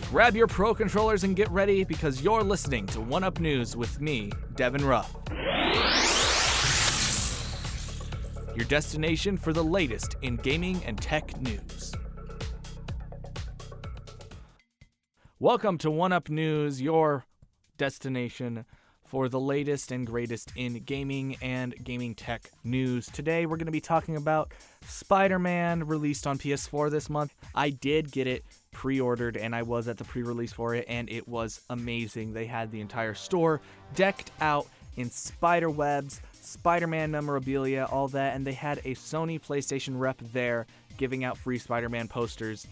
Grab your Pro controllers and get ready because you're listening to 1UP News with me, Devon Ruff. Your destination for the latest in gaming and tech news. Welcome to 1UP News, your destination for the latest and greatest in gaming and gaming tech news. Today we're going to be talking about Spiderman, released on PS4 this month. I did get it pre-ordered and I was at the pre-release for it and it was amazing. They had the entire store decked out in spider webs, Spider-Man memorabilia, all that, and they had a Sony PlayStation rep there giving out free Spider-Man posters.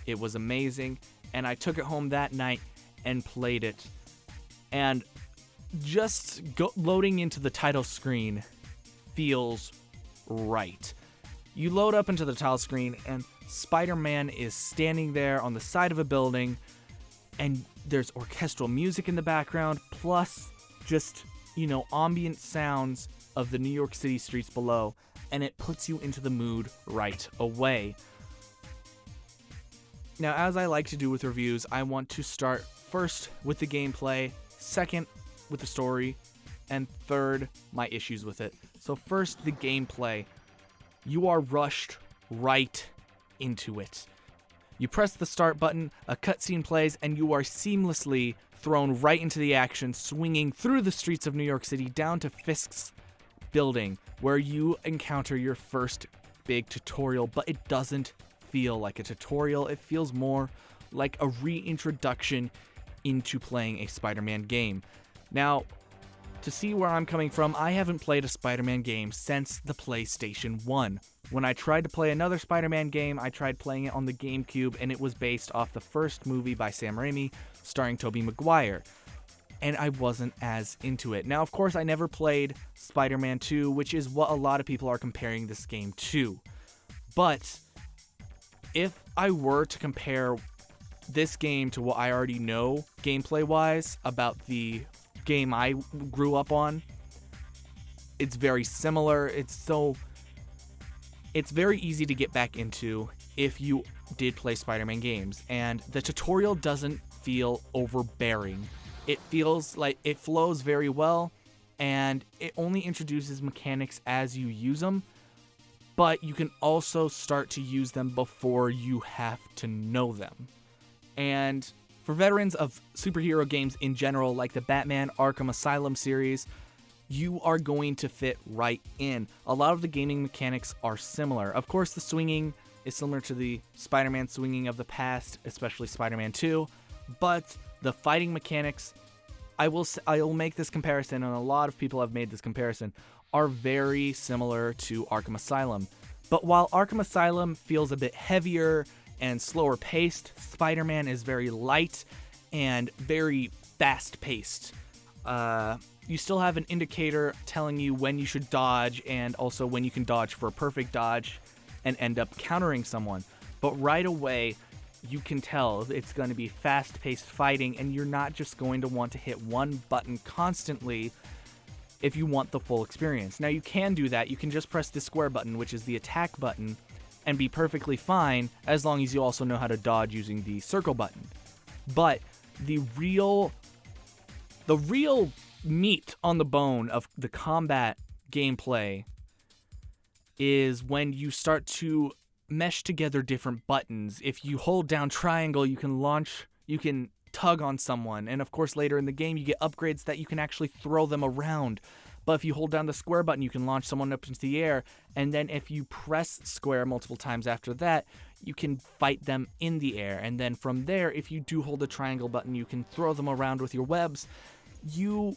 It was amazing, and I took it home that night and played it. And just loading into the title screen feels right. You load up into the title screen, and Spider-Man is standing there on the side of a building, and there's orchestral music in the background, plus just, ambient sounds of the New York City streets below, and it puts you into the mood right away. Now, as I like to do with reviews, I want to start first with the gameplay, second with the story, and third, my issues with it. So first, the gameplay. You are rushed right into it. You press the start button, a cutscene plays, and you are seamlessly thrown right into the action, swinging through the streets of New York City down to Fisk's building, where you encounter your first big tutorial, but it doesn't feel like a tutorial. It feels more like a reintroduction into playing a Spider-Man game. Now, to see where I'm coming from, I haven't played a Spider-Man game since the PlayStation 1. When I tried to play another Spider-Man game, I tried playing it on the GameCube, and it was based off the first movie by Sam Raimi, starring Tobey Maguire, and I wasn't as into it. Now, of course, I never played Spider-Man 2, which is what a lot of people are comparing this game to. But if I were to compare this game to what I already know gameplay-wise about the game I grew up on, it's very similar. It's very easy to get back into if you did play Spider-Man games, and the tutorial doesn't feel overbearing. It feels like it flows very well, and it only introduces mechanics as you use them, but you can also start to use them before you have to know them. And for veterans of superhero games in general, like the Batman Arkham Asylum series, you are going to fit right in. A lot of the gaming mechanics are similar. Of course, the swinging is similar to the Spider-Man swinging of the past, especially Spider-Man 2, but the fighting mechanics, I will make this comparison, and a lot of people have made this comparison, are very similar to Arkham Asylum. But while Arkham Asylum feels a bit heavier and slower paced, Spider-Man is very light and very fast paced. You still have an indicator telling you when you should dodge and also when you can dodge for a perfect dodge and end up countering someone. But right away, you can tell it's going to be fast-paced fighting, and you're not just going to want to hit one button constantly if you want the full experience. Now, you can do that. You can just press the square button, which is the attack button, and be perfectly fine as long as you also know how to dodge using the circle button. But the real meat on the bone of the combat gameplay is when you start to mesh together different buttons. If you hold down triangle, you can tug on someone, and of course later in the game you get upgrades that you can actually throw them around. But if you hold down the square button, you can launch someone up into the air, and then if you press square multiple times after that, you can fight them in the air. And then from there, if you do hold the triangle button, you can throw them around with your webs. You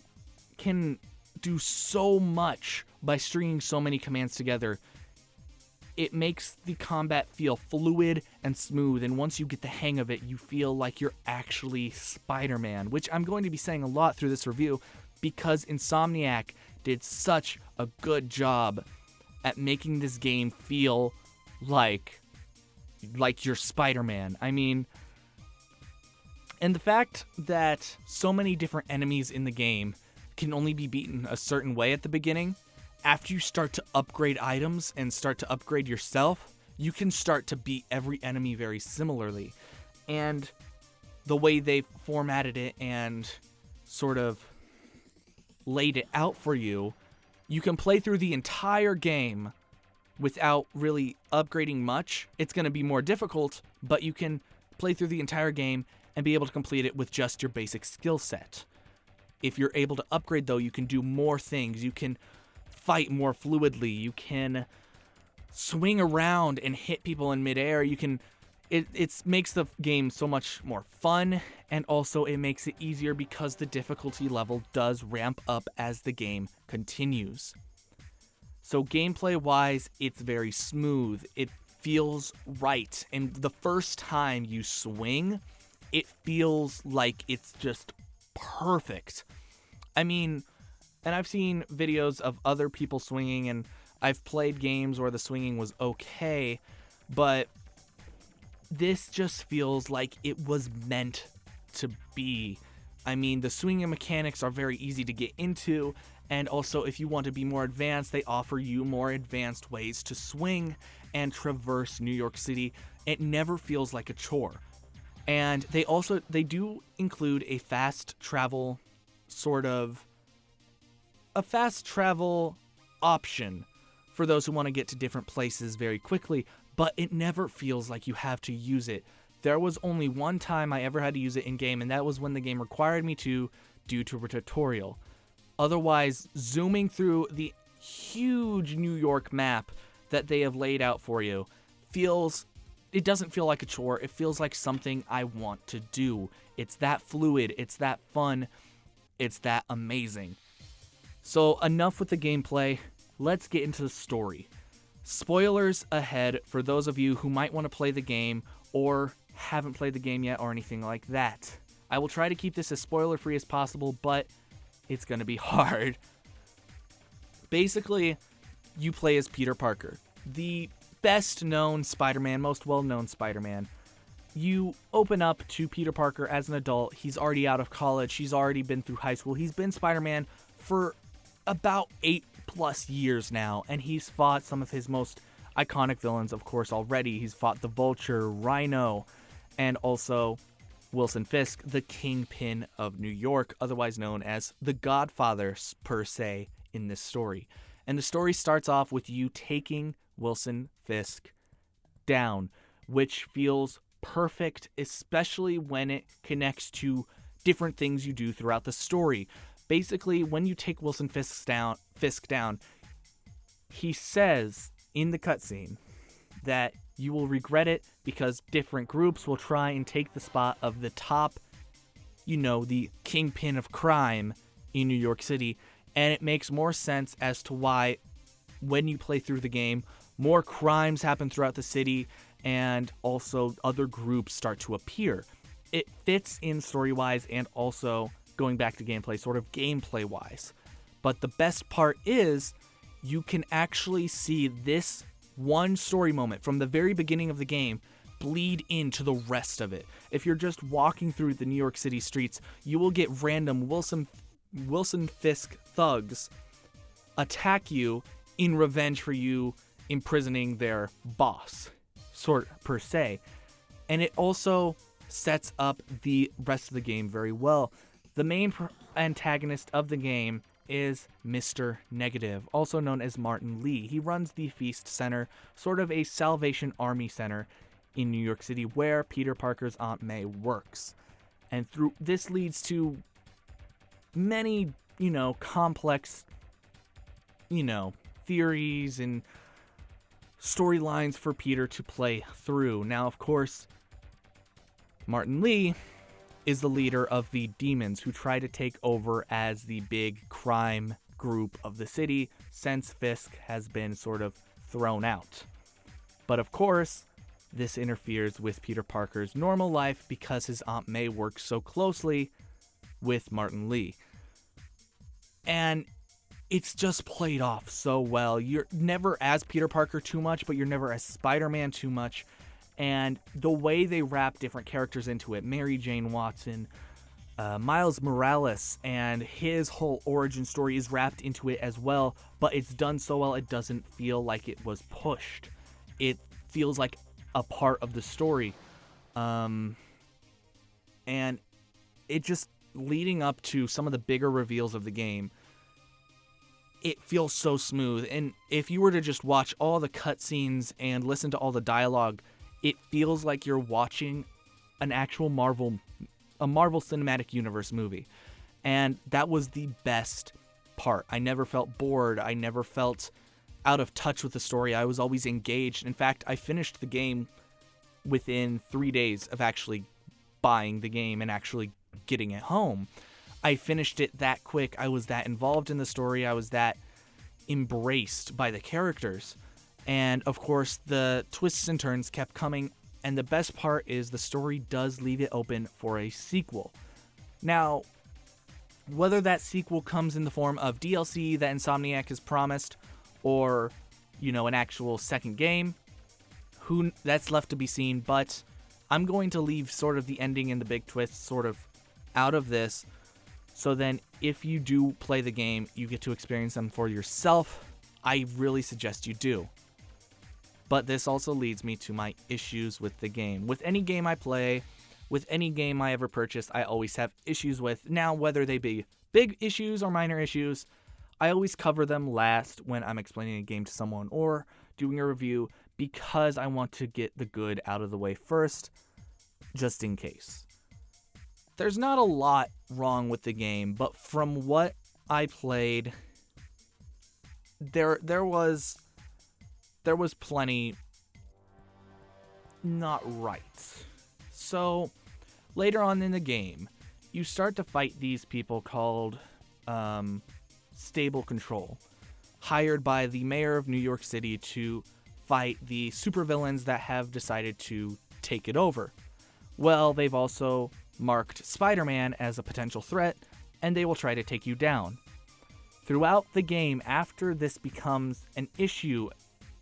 can do so much by stringing so many commands together. It makes the combat feel fluid and smooth, and once you get the hang of it, you feel like you're actually Spider-Man, which I'm going to be saying a lot through this review because Insomniac did such a good job at making this game feel like you're Spider-Man. I mean, and the fact that so many different enemies in the game can only be beaten a certain way at the beginning, after you start to upgrade items and start to upgrade yourself, you can start to beat every enemy very similarly. And the way they formatted it and sort of laid it out for you, you can play through the entire game without really upgrading much. It's going to be more difficult, but you can play through the entire game and be able to complete it with just your basic skill set. If you're able to upgrade, though, you can do more things. You can fight more fluidly. You can swing around and hit people in midair. You can... It makes the game so much more fun, and also it makes it easier because the difficulty level does ramp up as the game continues. So gameplay-wise, it's very smooth. It feels right, and the first time you swing, it feels like it's just perfect. I mean, and I've seen videos of other people swinging, and I've played games where the swinging was okay, but this just feels like it was meant to be. I mean, the swinging mechanics are very easy to get into, and also if you want to be more advanced, they offer you more advanced ways to swing and traverse New York City. It never feels like a chore. And they do include a fast travel option for those who want to get to different places very quickly, but it never feels like you have to use it. There was only one time I ever had to use it in-game, and that was when the game required me to, due to a tutorial. Otherwise, zooming through the huge New York map that they have laid out for you it doesn't feel like a chore. It feels like something I want to do. It's that fluid, it's that fun, it's that amazing. So enough with the gameplay, let's get into the story. Spoilers ahead for those of you who might want to play the game or haven't played the game yet or anything like that. I will try to keep this as spoiler-free as possible, but it's going to be hard. Basically, you play as Peter Parker, the best-known Spider-Man, most well-known Spider-Man. You open up to Peter Parker as an adult. He's already out of college. He's already been through high school. He's been Spider-Man for about 8+ years now, and he's fought some of his most iconic villains, of course, already. He's fought the Vulture, Rhino, and also Wilson Fisk, the Kingpin of New York, otherwise known as the Godfather, per se, in this story. And the story starts off with you taking Wilson Fisk down, which feels perfect, especially when it connects to different things you do throughout the story. Basically, when you take Wilson Fisk down, he says in the cutscene that you will regret it because different groups will try and take the spot of the top, the kingpin of crime in New York City. And it makes more sense as to why, when you play through the game, more crimes happen throughout the city and also other groups start to appear. It fits in story-wise and also going back to gameplay, sort of gameplay-wise. But the best part is you can actually see this one story moment from the very beginning of the game bleed into the rest of it. If you're just walking through the New York City streets, you will get random Wilson Fisk thugs attack you in revenge for you imprisoning their boss, per se. And it also sets up the rest of the game very well. The main antagonist of the game is Mr. Negative, also known as Martin Lee. He runs the Feast Center, sort of a Salvation Army center in New York City where Peter Parker's Aunt May works. And this leads to many, complex, theories and storylines for Peter to play through. Now, of course, Martin Lee is the leader of the Demons, who try to take over as the big crime group of the city since Fisk has been sort of thrown out. But of course, this interferes with Peter Parker's normal life because his Aunt May works so closely with Martin Lee. And it's just played off so well. You're never as Peter Parker too much, but you're never as Spider-Man too much. And the way they wrap different characters into it, Mary Jane Watson, Miles Morales and his whole origin story is wrapped into it as well, but it's done so well it doesn't feel like it was pushed. It feels like a part of the story. And it just, leading up to some of the bigger reveals of the game, it feels so smooth. And if you were to just watch all the cutscenes and listen to all the dialogue, it feels like you're watching an actual Marvel Cinematic Universe movie. And that was the best part. I never felt bored. I never felt out of touch with the story. I was always engaged. In fact, I finished the game within 3 days of actually buying the game and actually getting it home. I finished it that quick. I was that involved in the story. I was that embraced by the characters. And of course, the twists and turns kept coming. And the best part is the story does leave it open for a sequel. Now, whether that sequel comes in the form of DLC that Insomniac has promised, or, an actual second game, that's left to be seen. But I'm going to leave sort of the ending and the big twists sort of out of this. So then if you do play the game, you get to experience them for yourself. I really suggest you do. But this also leads me to my issues with the game. With any game I play, with any game I ever purchase, I always have issues with. Now, whether they be big issues or minor issues, I always cover them last when I'm explaining a game to someone or doing a review, because I want to get the good out of the way first, just in case. There's not a lot wrong with the game, but from what I played, there was plenty not right. So later on in the game, you start to fight these people called Stable Control, hired by the mayor of New York City to fight the supervillains that have decided to take it over. Well, they've also marked Spiderman as a potential threat, and they will try to take you down. Throughout the game, after this becomes an issue,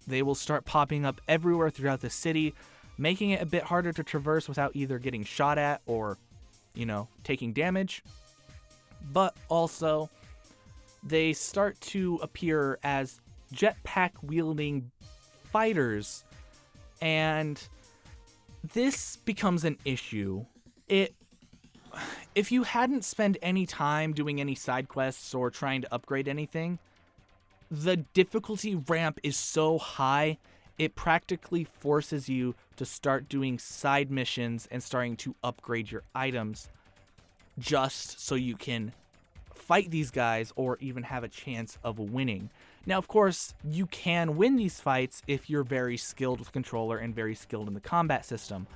they will start popping up everywhere throughout the city, making it a bit harder to traverse without either getting shot at or, taking damage. But also, they start to appear as jetpack-wielding fighters, and this becomes an issue. If you hadn't spent any time doing any side quests or trying to upgrade anything, the difficulty ramp is so high, it practically forces you to start doing side missions and starting to upgrade your items just so you can fight these guys or even have a chance of winning. Now, of course, you can win these fights if you're very skilled with the controller and very skilled in the combat system.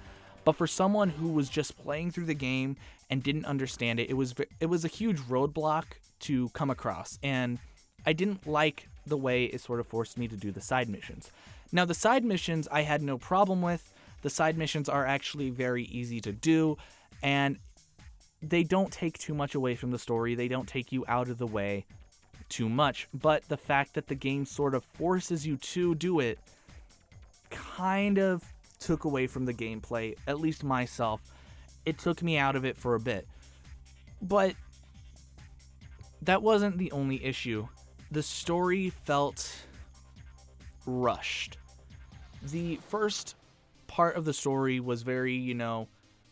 But for someone who was just playing through the game and didn't understand it, it was a huge roadblock to come across. And I didn't like the way it sort of forced me to do the side missions. Now, the side missions I had no problem with. The side missions are actually very easy to do, and they don't take too much away from the story. They don't take you out of the way too much. But the fact that the game sort of forces you to do it kind of took away from the gameplay, at least myself. It took me out of it for a bit. But that wasn't the only issue. The story felt rushed. The first part of the story was very,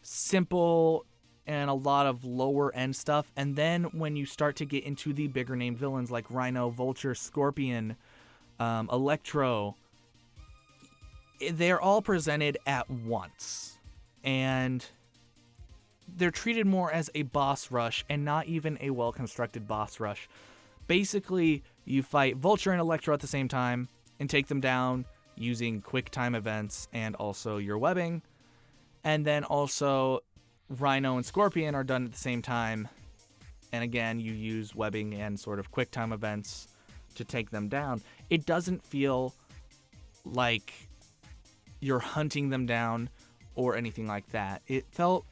simple and a lot of lower end stuff. And then when you start to get into the bigger name villains like Rhino, Vulture, Scorpion, Electro, they're all presented at once. And they're treated more as a boss rush and not even a well-constructed boss rush. Basically, you fight Vulture and Electro at the same time and take them down using quick time events and also your webbing. And then also Rhino and Scorpion are done at the same time. And again, you use webbing and sort of quick time events to take them down. It doesn't feel like you're hunting them down or anything like that. It felt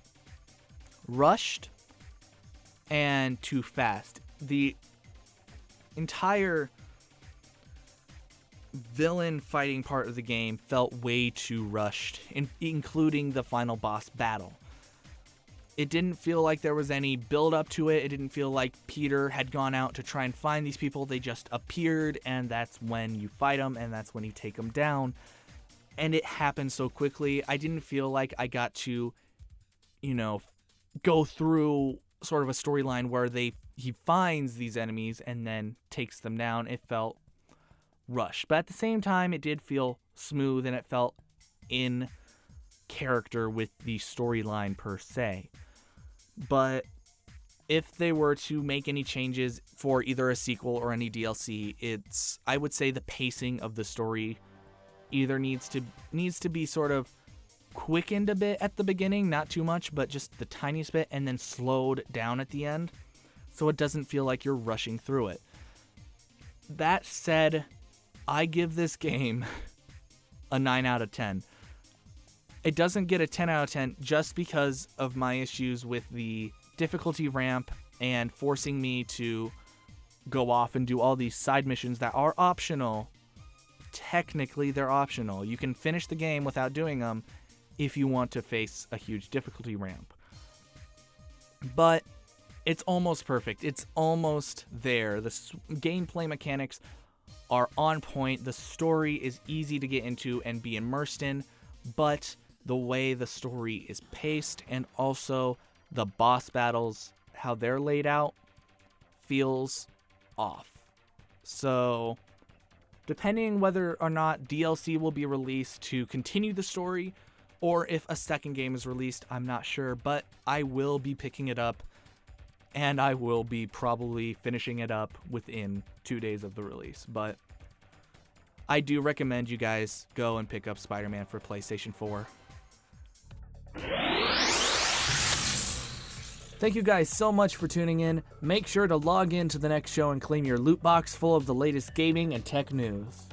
rushed and too fast. The entire villain fighting part of the game felt way too rushed, including the final boss battle. It didn't feel like there was any build up to it. It didn't feel like Peter had gone out to try and find these people. They just appeared, and that's when you fight them, and that's when you take them down. And it happened so quickly. I didn't feel like I got to, go through sort of a storyline where he finds these enemies and then takes them down. It felt rushed. But at the same time, it did feel smooth, and it felt in character with the storyline per se. But if they were to make any changes for either a sequel or any DLC, I would say the pacing of the story either needs to be sort of quickened a bit at the beginning, not too much, but just the tiniest bit, and then slowed down at the end so it doesn't feel like you're rushing through it. That said, I give this game a 9 out of 10. It doesn't get a 10 out of 10 just because of my issues with the difficulty ramp and forcing me to go off and do all these side missions that are optional. Technically, they're optional. You can finish the game without doing them if you want to face a huge difficulty ramp. But it's almost perfect. It's almost there. The gameplay mechanics are on point. The story is easy to get into and be immersed in, but the way the story is paced and also the boss battles, how they're laid out, feels off. So, depending whether or not DLC will be released to continue the story, or if a second game is released, I'm not sure, but I will be picking it up, and I will be probably finishing it up within 2 days of the release. But I do recommend you guys go and pick up Spider-Man for PlayStation 4. Thank you guys so much for tuning in. Make sure to log in to the next show and claim your loot box full of the latest gaming and tech news.